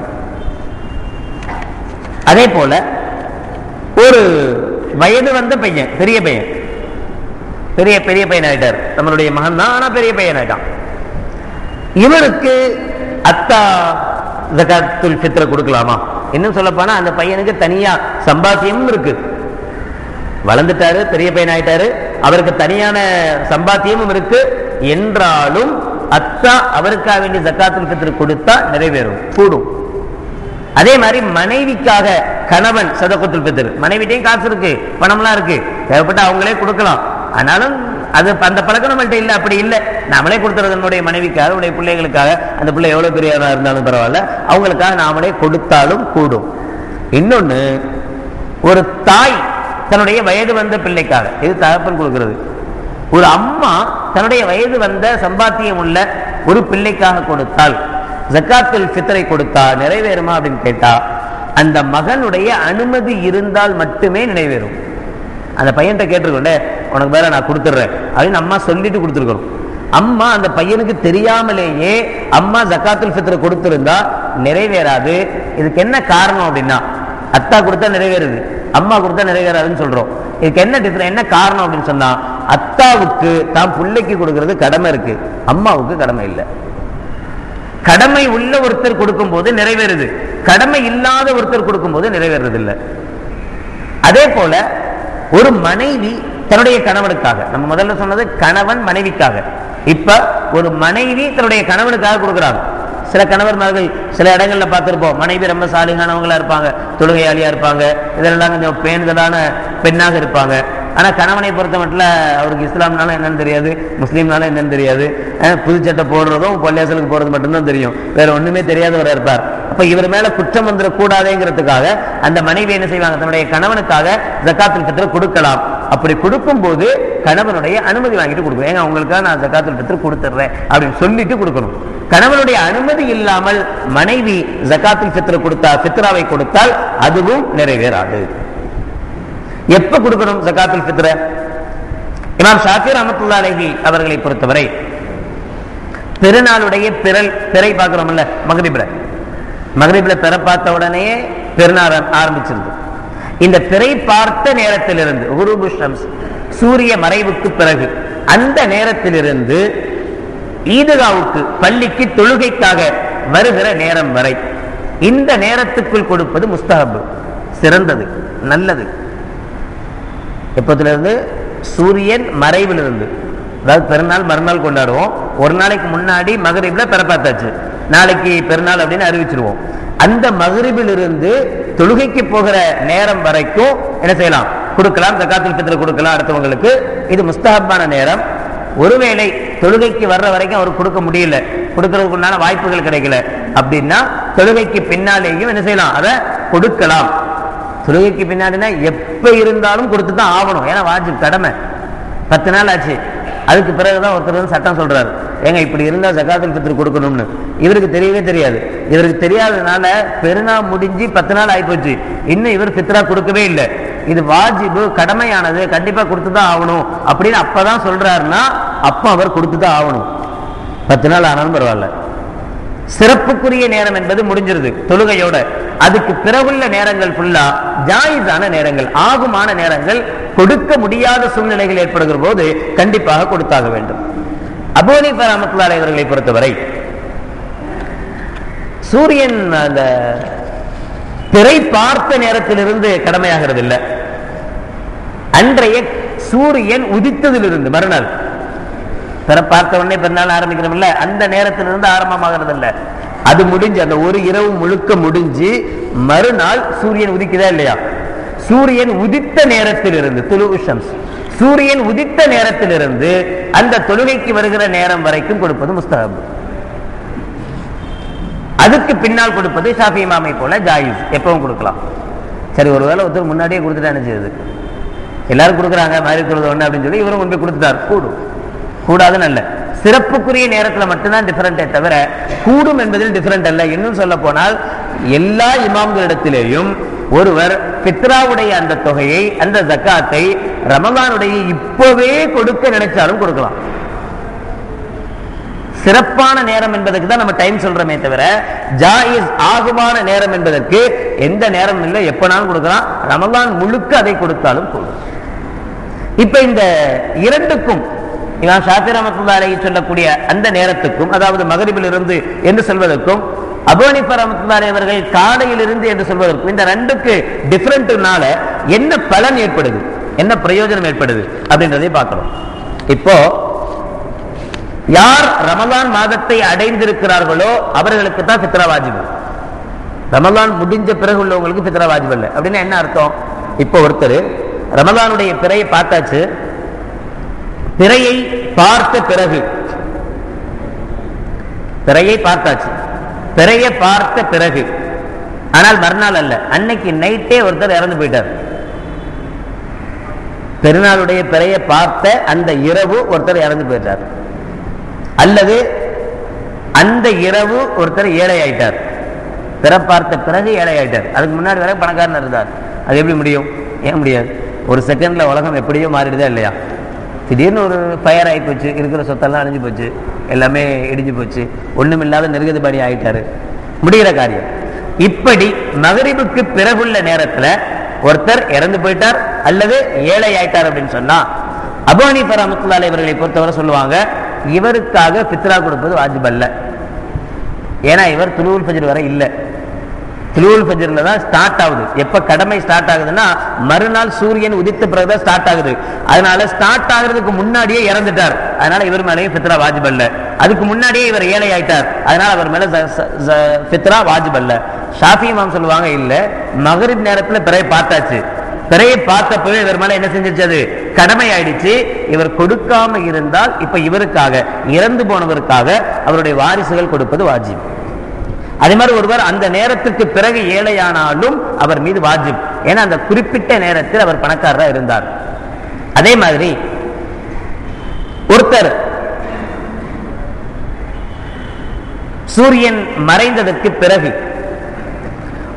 அதே போல ஒரு வயது வந்த பையன், பெரிய பையன், பெரிய பையன் ஆயிட்டார், நம்மளுடைய மகன் தான், ஆனா பெரிய பையன் ஆயிட்டான். இவருக்கு அத்தா ஜகாத்துல் ஃபித்ர் கொடுக்கலாமா? இன்னும் சொல்ல போனா அந்த பையனுக்கு தனியா சம்பாத்தியமும் இருக்கு, வளர்ந்துட்டாரு, பெரிய பையன் ஆயிட்டாரு, அவருக்கு தனியான சம்பாத்தியமும் இருக்கு. என்றாலும் அத்தா அவருக்காக வேண்டிய ஜகாத்துல் ஃபித்ர் கொடுத்தா நிறைவேறும், கூடும். அதே மாதிரி மனைவிக்காக கணவன் சதகத்துல் ஃபித்ர், மனைவிட்டையும் காசு இருக்கு, பணம்லாம் இருக்கு, தேவைப்பட்ட அவங்களே கொடுக்கலாம். ஆனாலும் அது அந்த பழக்கம் நம்மள்ட்ட இல்லை, அப்படி இல்லை, நாமளே கொடுத்துறது நம்முடைய மனைவிக்காக, நம்முடைய பிள்ளைகளுக்காக, அந்த பிள்ளை எவ்வளவு பெரியவராக இருந்தாலும் பரவாயில்ல, அவங்களுக்காக நாமளே கொடுத்தாலும் கூடும். இன்னொன்னு, ஒரு தாய் தன்னுடைய வயது வந்த பிள்ளைக்காக, இது தகப்பன் கொடுக்கிறது. ஒரு அம்மா தன்னுடைய வயது வந்த சம்பாத்தியம் உள்ள ஒரு பிள்ளைக்காக கொடுத்தால், ஜகாத்துல் ஃபித்ரை கொடுத்தா நிறைவேறுமா அப்படின்னு கேட்டா, அந்த மகனுடைய அனுமதி இருந்தால் மட்டுமே நிறைவேறும். அந்த பையன்கிட்ட கேட்டிருக்கோம், உனக்கு வேற நான் கொடுத்துட்றேன் அப்படின்னு அம்மா சொல்லிட்டு கொடுத்துருக்கணும். அம்மா அந்த பையனுக்கு தெரியாமலேயே அம்மா ஜகாத்துல் ஃபித்ர் கொடுத்திருந்தா நிறைவேறாது. இதுக்கு என்ன காரணம் அப்படின்னா, அத்தா கொடுத்தா நிறைவேறுது, அம்மா கொடுத்தா நிறைவேறாதுன்னு சொல்றோம். இதுக்கு என்ன டிஃபரன்ஸ், என்ன காரணம் அப்படின்னு சொன்னா, அத்தாவுக்கு தான் பிள்ளைக்கு கொடுக்கிறது கடமை இருக்கு, அம்மாவுக்கு கடமை இல்லை. கடமை உள்ள ஒருத்தர் கொடுக்கும் போது நிறைவேறுது, கடமை இல்லாத ஒருத்தர் கொடுக்கும் போது நிறைவேறது இல்லை. அதே போல ஒரு மனைவி தன்னுடைய கணவனுக்காக, நம்ம முதல்ல சொன்னது கணவன் மனைவிக்காக, இப்ப ஒரு மனைவி தன்னுடைய கணவனுக்காக கொடுக்கிறாங்க. சில கணவர்மார்கள் சில இடங்கள்ல பார்த்திருப்போம், மனைவி ரொம்ப சாலிகானவங்களா இருப்பாங்க, தொழுகையாளியா இருப்பாங்க, இதெல்லாம் கொஞ்சம் பேணுதலான பெண்ணாக இருப்பாங்க. ஆனா கணவனை பொறுத்த மட்டும் அவருக்கு இஸ்லாம்னால என்னன்னு தெரியாது, முஸ்லீம்னால என்னன்னு தெரியாது, புதுச்சட்டை போடுறதும் பள்ளியாசலுக்கு போறது மட்டும்தான் தெரியும், வேற ஒண்ணுமே தெரியாதவராக இருப்பார். அப்ப இவர் மேல குற்றம் வந்துடக்கூடாதுங்கிறதுக்காக அந்த மனைவி என்ன செய்வாங்க, தன்னுடைய கணவனுக்காக ஜகாத்துல் ஃபித்ர் கொடுக்கலாம். அப்படி கொடுக்கும் போது கணவனுடைய அனுமதி வாங்கிட்டு கொடுக்கணும். ஏங்க உங்களுக்காக நான் ஜகாத்துல் ஃபித்ர் கொடுத்துட்றேன் அப்படின்னு சொல்லிட்டு கொடுக்கணும். கணவனுடைய அனுமதி இல்லாமல் மனைவி ஜகாத்துல் ஃபித்ர் கொடுத்தால், ஃபித்ராவை கொடுத்தால் அதுவும் நிறைவேறாது. எப்ப கொடுக்கணும் ஜகாத்துல் ஃபித்ர? இமாம் ஷாஃபி ரஹ்மத்துல்லாஹி அலைஹி அவர்களை பொறுத்தவரை பெருநாளுடைய பிறை பார்க்கிறோம்ல, மக்ரிப்ல பிறை பார்த்த உடனே பெருநாள் ஆரம்பிச்சிருது. இந்த பிறை பார்த்த நேரத்திலிருந்து குரூபு ஷம்ஸ், சூரிய மறைவுக்கு பிறகு அந்த நேரத்திலிருந்து ஈதுகாவுக்கு பள்ளிக்கு தொழுகைக்காக வருகிற நேரம் வரை இந்த நேரத்துக்குள் கொடுப்பது முஸ்தஹப், சிறந்தது, நல்லது. எப்பத்திலிருந்து? சூரியன் மறைவிலிருந்து. அதாவது பெருநாள் மறுநாள் கொண்டாடுவோம், ஒரு நாளைக்கு முன்னாடி மகரிப்ல பிறப்பாத்தாச்சு, நாளைக்கு பெருநாள் அப்படின்னு அறிவிச்சிருவோம். அந்த மகரிபிலிருந்து தொழுகைக்கு போகிற நேரம் வரைக்கும் என்ன செய்யலாம், கொடுக்கலாம், ஜகாத்துல் ஃபித்ர் கொடுக்கலாம் அடுத்தவங்களுக்கு. இது முஸ்தஹப்பான நேரம். ஒருவேளை தொழுகைக்கு வர்ற வரைக்கும் அவருக்கு கொடுக்க முடியல, கொடுக்கறதுக்குண்டான வாய்ப்புகள் கிடைக்கல அப்படின்னா தொழுகைக்கு பின்னாலேயும் என்ன செய்யலாம், அதை கொடுக்கலாம். தொழுகைக்கு பின்னாடினா எப்ப இருந்தாலும் கொடுத்து தான் ஆகணும், ஏன்னா வாஜிப், கடமை. 10 நாள் ஆச்சு, அதுக்கு பிறகுதான் ஒருத்தர் வந்து சட்டம் சொல்றாரு, ஏங்க இப்படி இருந்தா ஜகாத்துல் ஃபித்ர் கொடுக்கணும்னு. இவருக்கு தெரியவே தெரியாது. இவருக்கு தெரியாததுனால பெருநாள் முடிஞ்சு 10 நாள் ஆயிப்போச்சு, இன்னும் இவர் ஃபித்ரா கொடுக்கவே இல்லை. இது வாஜிபு, கடமையானது, கண்டிப்பா கொடுத்துதான் ஆகணும் அப்படின்னு அப்பதான் சொல்றாருன்னா அப்ப அவர் கொடுத்துதான் ஆகணும். 10 நாள் ஆனாலும் பரவாயில்ல. சிறப்புக்குரிய நேரம் என்பது முடிஞ்சிருது தொழுகையோட. அதுக்கு பிறகுள்ள நேரங்கள் ஃபுல்லா ஜாயிஸான நேரங்கள், ஆகுமான நேரங்கள். கொடுக்க முடியாத சூழ்நிலைகள் ஏற்படுகிற போது கண்டிப்பாக கொடுத்தாக வேண்டும். அபூ ஹனீஃபா ரஹ்மத்துல்லாஹி அலைஹி அவர்களை பொறுத்தவரை சூரியன் அந்த பிறை பார்த்த நேரத்திலிருந்து கடமையாகிறது இல்லை, அன்றைய சூரியன் உதித்ததிலிருந்து மறுநாள் பிற பார்த்த உடனே பெருநாள் ஆரம்பிக்கிறோம்ல, அந்த நேரத்திலிருந்து ஆரம்பமாகிறது இல்லை. அது முடிஞ்சு அந்த ஒரு இரவு முழுக்க முடிஞ்சு மறுநாள் சூரியன் உதிக்குதா இல்லையா, சூரியன் உதித்த நேரத்திலிருந்து துலுஉ ஷம்ஸ், சூரியன் உதித்த நேரத்திலிருந்து அந்த தொழுகைக்கு வருகிற நேரம் வரைக்கும் கொடுப்பது முஸ்தஹப். அதுக்கு பின்னால் கொடுப்பது ஷாஃபி இமாமை போல ஜாயிஸ், எப்பவும் கொடுக்கலாம். சரி, ஒருவேளை ஒருத்தர் முன்னாடியே கொடுத்துட்டா நினைச்சது, எல்லாரும் கொடுக்குறாங்க மாதிரி தொழுது ஒண்ணு அப்படின்னு சொல்லி இவரும் கொண்டு போய் கொடுத்துட்டார், கூடும், கூடாதுன்னு அல்ல. சிறப்புக்குரிய நேரத்தில் மட்டும்தான் டிஃபரெண்டே தவிர கூடும் என்பதில் டிஃபரெண்ட் அல்ல. இன்னும் சொல்ல போனால் எல்லா இமாம்களிடத்திலேயும் ஒருவர் பித்ராவுடைய அந்த தொகையை, அந்த ஜக்காத்தை ரமலானுடைய இப்பவே கொடுக்க நினைச்சாலும் கொடுக்கலாம். சிறப்பான நேரம் என்பதற்கு தான் நம்ம டைம் சொல்றோமே தவிர ஜாயிஸ் ஆகுமான நேரம் என்பதற்கு எந்த நேரம் இல்லை, எப்பனாலும் கொடுக்கலாம். ரமலான் முழுக்க அதை கொடுத்தாலும் கூடும். இப்ப இந்த இரண்டுக்கும் இமாம் ஷாஃபி ரஹ்மத்துல்லாஹி அலைஹி சொல்லக்கூடிய அந்த நேரத்துக்கும், அதாவது மகரிபில் இருந்து என்று சொல்வதற்கும், அபூ ஹனீஃபா ரஹ்மத்துல்லாஹி அலைஹி அவர்கள் காலையில் இருந்து என்று சொல்வதற்கும், இந்த ரெண்டுக்கு டிஃபரெண்ட்னால என்ன பலன் ஏற்படுது, என்ன பிரயோஜனம் ஏற்படுது அப்படின்றதை பார்க்கிறோம். இப்போ யார் ரமலான் மாதத்தை அடைந்திருக்கிறார்களோ அவர்களுக்கு தான் ஃபித்ரா வாஜிபு. ரமலான் முடிஞ்ச பிறகு உள்ளவங்களுக்கு ஃபித்ரா வாஜிபு இல்லை. அப்படின்னா என்ன அர்த்தம்? இப்போ ஒருத்தர் ரமலானுடைய பிறையை பார்த்தாச்சு, பிறையை பார்த்த பிறகு, பிறையை பார்த்தாச்சு, பிறையை பார்த்த பிறகு, ஆனால் மறுநாள் அல்ல, அன்னைக்கு நைட்டே ஒருத்தர் இறந்து போயிட்டார். பெருநாளுடைய பிறையை பார்த்த அந்த இரவு ஒருத்தர் இறந்து போயிட்டார், அல்லது அந்த இரவு ஒருத்தர் ஏழை ஆயிட்டார். பிறை பார்த்த பிறகு ஏழை ஆயிட்டார், அதுக்கு முன்னாடி வரை பணக்காரன் இருந்தார். அது எப்படி முடியும்? ஏன் முடியாது? ஒரு செகண்ட்ல உலகம் எப்படியோ மாறிடுதா இல்லையா? திடீர்னு ஒரு ஃபயர் ஆகி போச்சு, இருக்கிற சொத்தெல்லாம் அழிஞ்சு போச்சு, எல்லாமே இடிஞ்சு போச்சு, ஒண்ணுமில்லாத நிர்கதி பணி ஆயிட்டாரு, முடிகிற காரியம். இப்படி மகரிபுக்கு பிறகுள்ள நேரத்துல ஒருத்தர் இறந்து போயிட்டார் அல்லது ஏழை ஆயிட்டார் அப்படின்னு சொன்னா அபூ ஹனீஃபா ரஹ்மத்துல்லாஹி அலைஹி அவர்களை பொறுத்தவரை சொல்லுவாங்க, இவருக்காக ஃபித்ரா கொடுப்பது வாஜிப் அல்ல. ஏன்னா இவர் துலூல் ஃபஜ்ர் வரை இல்லை. துலூல் ஃபஜ்ர்ல தான் ஸ்டார்ட் ஆகுது. எப்ப கடமை ஸ்டார்ட் ஆகுதுன்னா மறுநாள் சூரியன் உதித்த பிறகுதான் ஸ்டார்ட் ஆகுது. அதனால ஸ்டார்ட் ஆகுறதுக்கு முன்னாடியே இறந்துட்டார், அதனால இவர் மேலேயே ஃபித்ரா வாஜிப் அல்ல. அதுக்கு முன்னாடியே இவர் ஏழை ஆயிட்டார், அதனால அவர் மேல ஃபித்ரா வாஜிப் அல்ல. ஷாஃபி இமாம் சொல்லுவாங்க, இல்ல மகரிப் நேரத்துல பிறையை பார்த்தாச்சு, பிறையை பார்த்தப்பவே இவர் மேல என்ன செஞ்சிருச்சு, கடமை ஆயிடுச்சு. இவர் கொடுக்காம இருந்தால் இப்ப இவருக்காக, இறந்து போனவருக்காக அவருடைய வாரிசுகள் கொடுப்பது வாஜிப். அதே மாதிரி ஒருவர் அந்த நேரத்துக்கு பிறகு ஏழையானாலும் அவர் மீது வாஜிப், ஏன்னா அந்த குறிப்பிட்ட நேரத்தில் அவர் பணக்காரராக இருந்தார். அதே மாதிரி ஒருத்தர் சூரியன் மறைந்ததற்கு பிறகு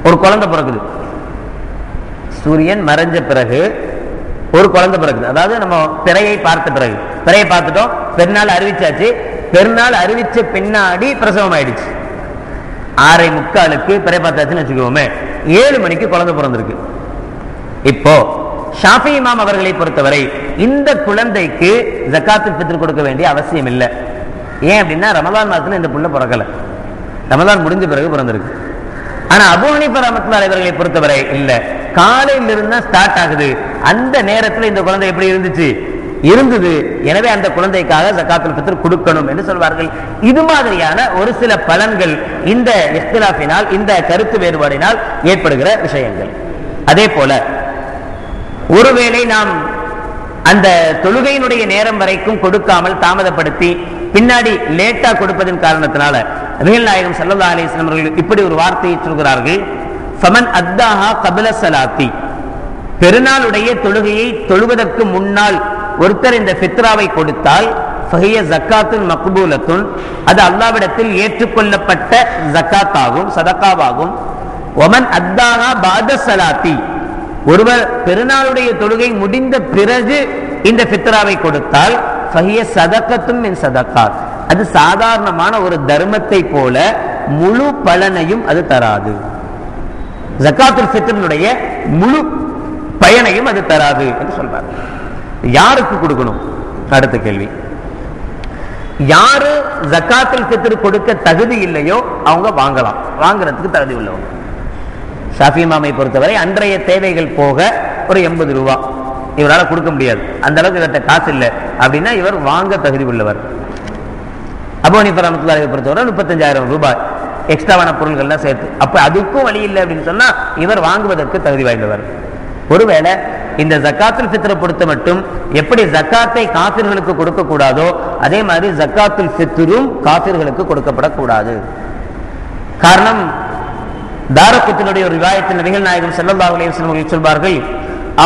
ஒரு குழந்தை பிறகுது, சூரியன் மறைஞ்ச பிறகு ஒரு குழந்தை பிறகுது, அதாவது நம்ம பிறையை பார்த்த பிறகு, பிறையை பார்த்துட்டோம், பெருநாள் அறிவிச்சாச்சு, பெருநாள் அறிவிச்ச பின்னாடி பிரசவம் ஆயிடுச்சு. 6:45 பிறை பார்த்தாச்சுன்னு வச்சுக்கோமே, 7 மணிக்கு குழந்தை பிறந்திருக்கு. இப்போ ஷாஃபி இமாம் அவர்களை பொறுத்தவரை இந்த குழந்தைக்கு ஜகாத்துல் ஃபித்ர் கொடுக்க வேண்டிய அவசியம் இல்லை. ஏன் அப்படின்னா ரமலான் மாதத்துல இந்த புள்ள பிறக்கல, ரமலான் முடிஞ்ச பிறகு பிறந்திருக்கு. ஆனா அபூ ஹனீஃபா ரஹ்மத்துல்லாஹி அலைஹி அவர்களை பொறுத்தவரை இல்ல, காலையில இருந்தா ஸ்டார்ட் ஆகுது, அந்த நேரத்துல இந்த குழந்தை எப்படி இருந்தது, எனவே அந்த குழந்தைக்காக ஜகாத்துல் ஃபித்ர் கொடுக்கணும் என்று சொல்வார்கள். இது மாதிரியான ஒரு சில பலன்கள் இந்த இஹ்திலாஃபினால், இந்த கருத்து வேறுபாடினால் ஏற்படுகிற விஷயங்கள். அதே போல ஒருவேளை நாம் அந்த தொழுகையினுடைய நேரம் வரைக்கும் கொடுக்காமல் தாமதப்படுத்தி பின்னாடி லேட்டா கொடுப்பதன் காரணத்தினால நபிகள் நாயகம் ஸல்லல்லாஹு அலைஹி வஸல்லம் அவர்கள் இப்படி ஒரு வார்த்தையை சொல்கிறார்கள், ஃபமன் அத்தாஹா கப்ல ஸலாத்தி, பெருநாளுடைய தொழுகையை தொழுவதற்கு முன்னால் ஒருத்தர் இந்த ஃபித்ராவை கொடுத்தால் ஃபஹிய ஸகாத்துன் மக்பூலத்துன், அது அல்லாஹ்விடத்தில் ஏற்றுக்கொள்ளப்பட்ட ஸகாத்தாகும், சதகாவாகும். வமன் அத்தாஹா பாத ஸலாத்தி, ஒருவர் பெருநாளுடைய தொழுகை முடிந்த பிறகு இந்த ஃபித்ராவை கொடுத்தால் ஃபஹிய ஸதகத்தும் மின் ஸதகாத், அது சாதாரணமான ஒரு தர்மத்தை போல முழு பலனையும் அது தராது. ஜகாத்துல் ஃபித்ருடைய முழு பயனையும் அது தராது என்று சொல்றார். யாருக்கு கொடுக்கணும்? அடுத்த கேள்வி, யாரு ஜகாத்துல் ஃபித்ர் கொடுக்க தகுதி இல்லையோ அவங்க வாங்கலாம், வாங்குறதுக்கு தகுதி உள்ளவங்க. ஷாஃபி இமாமை பொறுத்தவரை அன்றைய தேவைகள் போக ஒரு 80 ரூபாய் இவரால் கொடுக்க முடியாது, அந்த அளவுக்கு இவர்கிட்ட காசு இல்லை அப்படின்னா இவர் வாங்க தகுதி உள்ளவர். அபூ ஹனீஃபா ரஹ்மத்துல்லாஹி அலைஹி பொறுத்தவரை 35,000 ரூபாய் எக்ஸ்ட்ராவான பொருள்கள்லாம் சேர்த்து, அப்ப அதுக்கும் வழி இல்லை அப்படின்னு சொன்னா இவர் வாங்குவதற்கு தகுதி வாய்ந்தவர். ஒருவேளை இந்த ஜகாத்துல் ஃபித்ரை பொறுத்த மட்டும் எப்படி ஜகாத்தை காஃபிர்களுக்கு கொடுக்க கூடாதோ அதே மாதிரி ஜகாத்துல் ஃபித்ரும் காஃபிர்களுக்கு கொடுக்கப்படக்கூடாது. காரணம், தாரகுத்னியுடைய ஒரு ரிவாயத்தில் நபிகள் நாயகம் ஸல்லல்லாஹு அலைஹி வஸல்லம் அவர்கள் சொல்வார்கள்,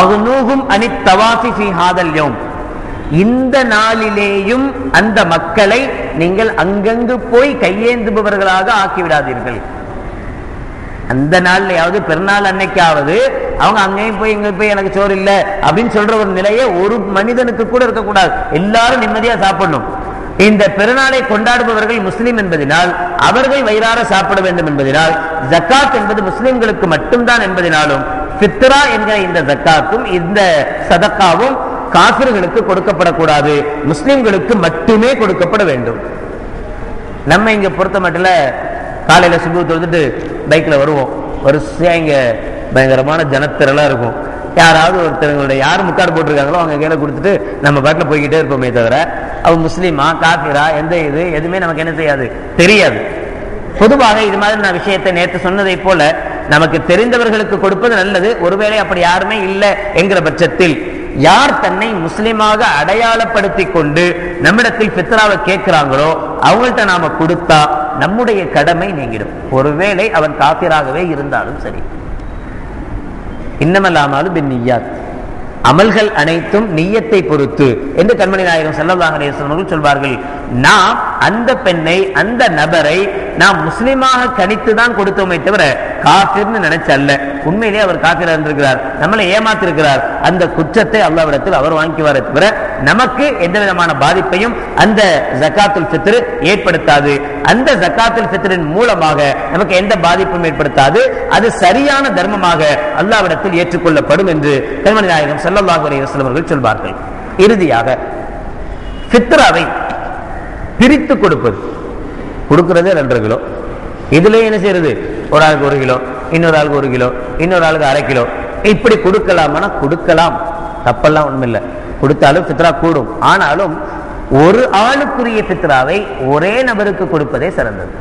அக்னூஹும் அனித் தவாஃபி ஃபீ ஹாதல் யௌம், இந்த நாளிலேயும் அந்த மக்களை நீங்கள் அங்கங்கு போய் கையேந்துபவர்களாக ஆக்கிவிடாதீர்கள். அந்த நாள்லயாவது பெருநாள் அன்னைக்காவது அவங்க அங்கேயும் போய் இங்க போய் எனக்கு சோறு இல்லை அப்படின்னு சொல்ற ஒரு நிலையை ஒரு மனிதனுக்கு கூட இருக்கக்கூடாது. எல்லாரும் நிம்மதியா சாப்பிடணும். இந்த பெருநாளை கொண்டாடுபவர்கள் முஸ்லிம் என்பதனால் அவர்கள் வயிறார சாப்பிட வேண்டும் என்பதனால் ஜக்காத் என்பது முஸ்லிம்களுக்கு மட்டும்தான் என்பதனாலும் ஃபித்ரா என்கிற இந்த ஜக்காத்தும் இந்த சதக்காவும் காஃபிர்களுக்கு கொடுக்கப்படக்கூடாது, முஸ்லிம்களுக்கு மட்டுமே கொடுக்கப்பட வேண்டும். நம்ம இங்க பொறுத்த மட்டும் காலையில சுபு தொழுதுட்டு பைக்ல வருவோம், வரிசையா இங்க பயங்கரமான ஜனத்திரளா இருக்கும். யாராவது ஒருத்தருங்களுடைய யார் முக்காடு போட்டிருக்காங்களோ அவங்க கையில கொடுத்துட்டு நம்ம பாட்டில் போய்கிட்டே இருப்போமே தவிர அவங்க முஸ்லீமா காஃபிரா எந்த இது எதுவுமே நமக்கு என்ன செய்யாது, தெரியாது. பொதுவாக இது மாதிரி நான் விஷயத்தை நேற்று சொன்னதை போல நமக்கு தெரிந்தவர்களுக்கு கொடுப்பது நல்லது. ஒருவேளை அப்படி யாருமே இல்லை என்கிற பட்சத்தில் யார் தன்னை முஸ்லிமாக அடையாளப்படுத்தி கொண்டு நம்மிடத்தில் ஃபித்ராவை கேட்கிறாங்களோ அவங்கள்ட்ட நாம கொடுத்தா நம்முடைய கடமை நீங்கிடும். ஒருவேளை அவன் காஃபிராகவே இருந்தாலும் சரி. இன்னமல் அமாலு பின்னிய்யாத், அமல்கள் அனைத்தும் நிய்யத்தை பொறுத்து என்று கண்மணி நாயகம் ஸல்லல்லாஹு அலைஹி வஸல்லம் சொல்வார்கள். நாம் அந்த பெண்ணை அந்த நபரை நாம் முஸ்லிமாக கணித்துதான் கொடுத்தோமே தவிர காஃபிர்னு நினைச்சல்ல. உண்மையிலேயே அவர் காஃபிரா இருந்திருக்கிறார், நம்மளை ஏமாத்திருக்கிறார். அந்த குற்றத்தை அல்லாஹ்விடத்தில் அவர் வாங்கிக்குவாரே தவிர நமக்கு எந்த விதமான பாதிப்பையும் அந்த ஜகாத்துல் ஃபித்ர் ஏற்படுத்தாது. அந்த ஜகாத்துல் ஃபித்ரின் மூலமாக நமக்கு எந்த பாதிப்பும் ஏற்படுத்தாது. அது சரியான தர்மமாக அல்லாஹ்விடத்தில் ஏற்றுக்கொள்ளப்படும் என்று கண்மணி நாயகம் ஸல்லல்லாஹு அலைஹி வஸல்லம் அவர்கள் சொல்வார்கள். இறுதியாக ஃபித்ராவை பிரித்து கொடுக்கிறது 2 கிலோ. இதுல என்ன செய்யறது, ஒரு ஆளுக்கு 1 கிலோ, இன்னொரு ஆளுக்கு 1 கிலோ, இன்னொரு ஆளுக்கு அரை கிலோ, இப்படி கொடுக்கலாம்னா கொடுக்கலாம், தப்பெல்லாம் ஒண்ணுமில்லை. கொடுத்தாலும் ஃபித்ரா கூடும். ஆனாலும் ஒரு ஆளுக்குரிய ஃபித்ராவை ஒரே நபருக்கு கொடுப்பதே சிறந்தது.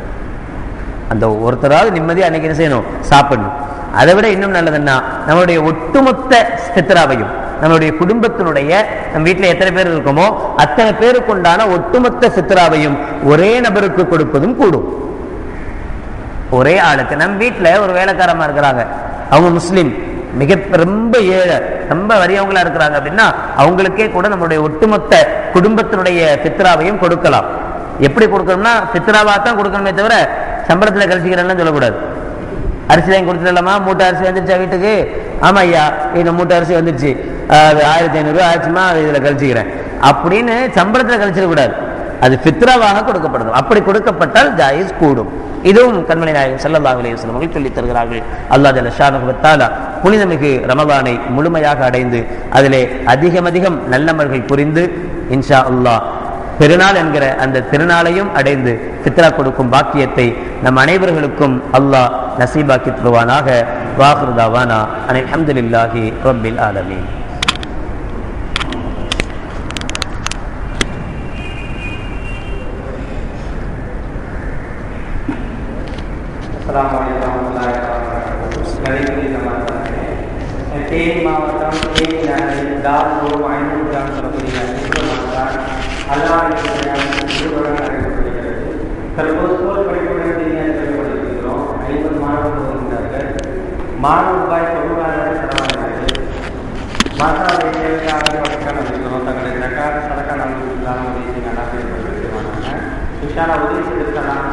அந்த ஒருத்தராவது நிம்மதியா அன்னைக்கு என்ன செய்யணும், சாப்பிடணும். அதை விட இன்னும் நல்லதுன்னா நம்மளுடைய ஒட்டுமொத்த ஃபித்ராவையும், நம்மளுடைய குடும்பத்தினுடைய, நம்ம வீட்டில் எத்தனை பேர் இருக்கோமோ அத்தனை பேருக்கு உண்டான ஒட்டுமொத்த ஃபித்ராவையும் ஒரே நபருக்கு கொடுப்பதும் கூடும். ஒரே ஆளுக்கு. நம்ம வீட்டில் ஒரு வேலைக்காரமா இருக்கிறாங்க, அவங்க முஸ்லீம், ரொம்ப ஏழை, ரொம்ப வறியவங்களா இருக்கிறாங்க அப்படின்னா அவங்களுக்கே கூட நம்மளுடைய ஒட்டுமொத்த குடும்பத்தினுடைய ஃபித்ராவையும் கொடுக்கலாம். எப்படி கொடுக்கணும்னா ஃபித்ராவா தான் கொடுக்கணுமே தவிர சம்பளத்தில் கழிச்சிக்கிறேன்னு சொல்லக்கூடாது. அரிசி தான் கொடுத்துடலாமா, மூட்டை அரிசி வந்துருச்சா வீட்டுக்கு, ஆமா ஐயா இந்த மூட்டை அரிசி வந்துருச்சு, அது 1500 ஆச்சுமா, இதுல கழிச்சுக்கிறேன் அப்படின்னு சம்பளத்தில் கழிச்சிடக்கூடாது. அது ஃபித்ராவாக கொடுக்கப்படுது. அப்படி கொடுக்கப்பட்டால் ஜாயிஸ் கூடும். இதுவும் கண்மணி நாயகம் ஸல்லல்லாஹு அலைஹி வஸல்லம் அவர்கள் சொல்லித் தருகிறார்கள். அல்லாஹ் ஜல்ல ஷானஹு வ தஆலா புனிதமிகு ரமலானை முழுமையாக அடைந்து அதிலே அதிகம் நல்லமல்கள் புரிந்து இன்ஷா அல்லாஹ் பெருநாள் என்கிற அந்த திருநாளையும் அடைந்து ஃபித்ரா கொடுக்கும் பாக்கியத்தை நம் அனைவர்களுக்கும் அல்லாஹ் நசீபாக்கி தருவானாக. வாஹிரு தாவானா அனில் ஹம்துலில்லாஹி ரப்பில் ஆலமீன். தேனி மாவட்டம் தேனி நகரில் தாரூர் 500 கிராம் சொல்லக்கூடிய நடைபெறுகிறது. தற்போது ஸ்கூல் படிப்புடன் செயல்படுத்திருக்கிறோம். 50 மாணவர்கள் வருகிறார்கள். ரூபாய் 90,000 செலவாகிறது. மாசாவுடைய தேவைக்காக வழக்கான இருக்கிறோம். தங்களுடைய சடக்கா நல்ல உதவி நடாத்தி உதவி செய்திருக்கலாம்.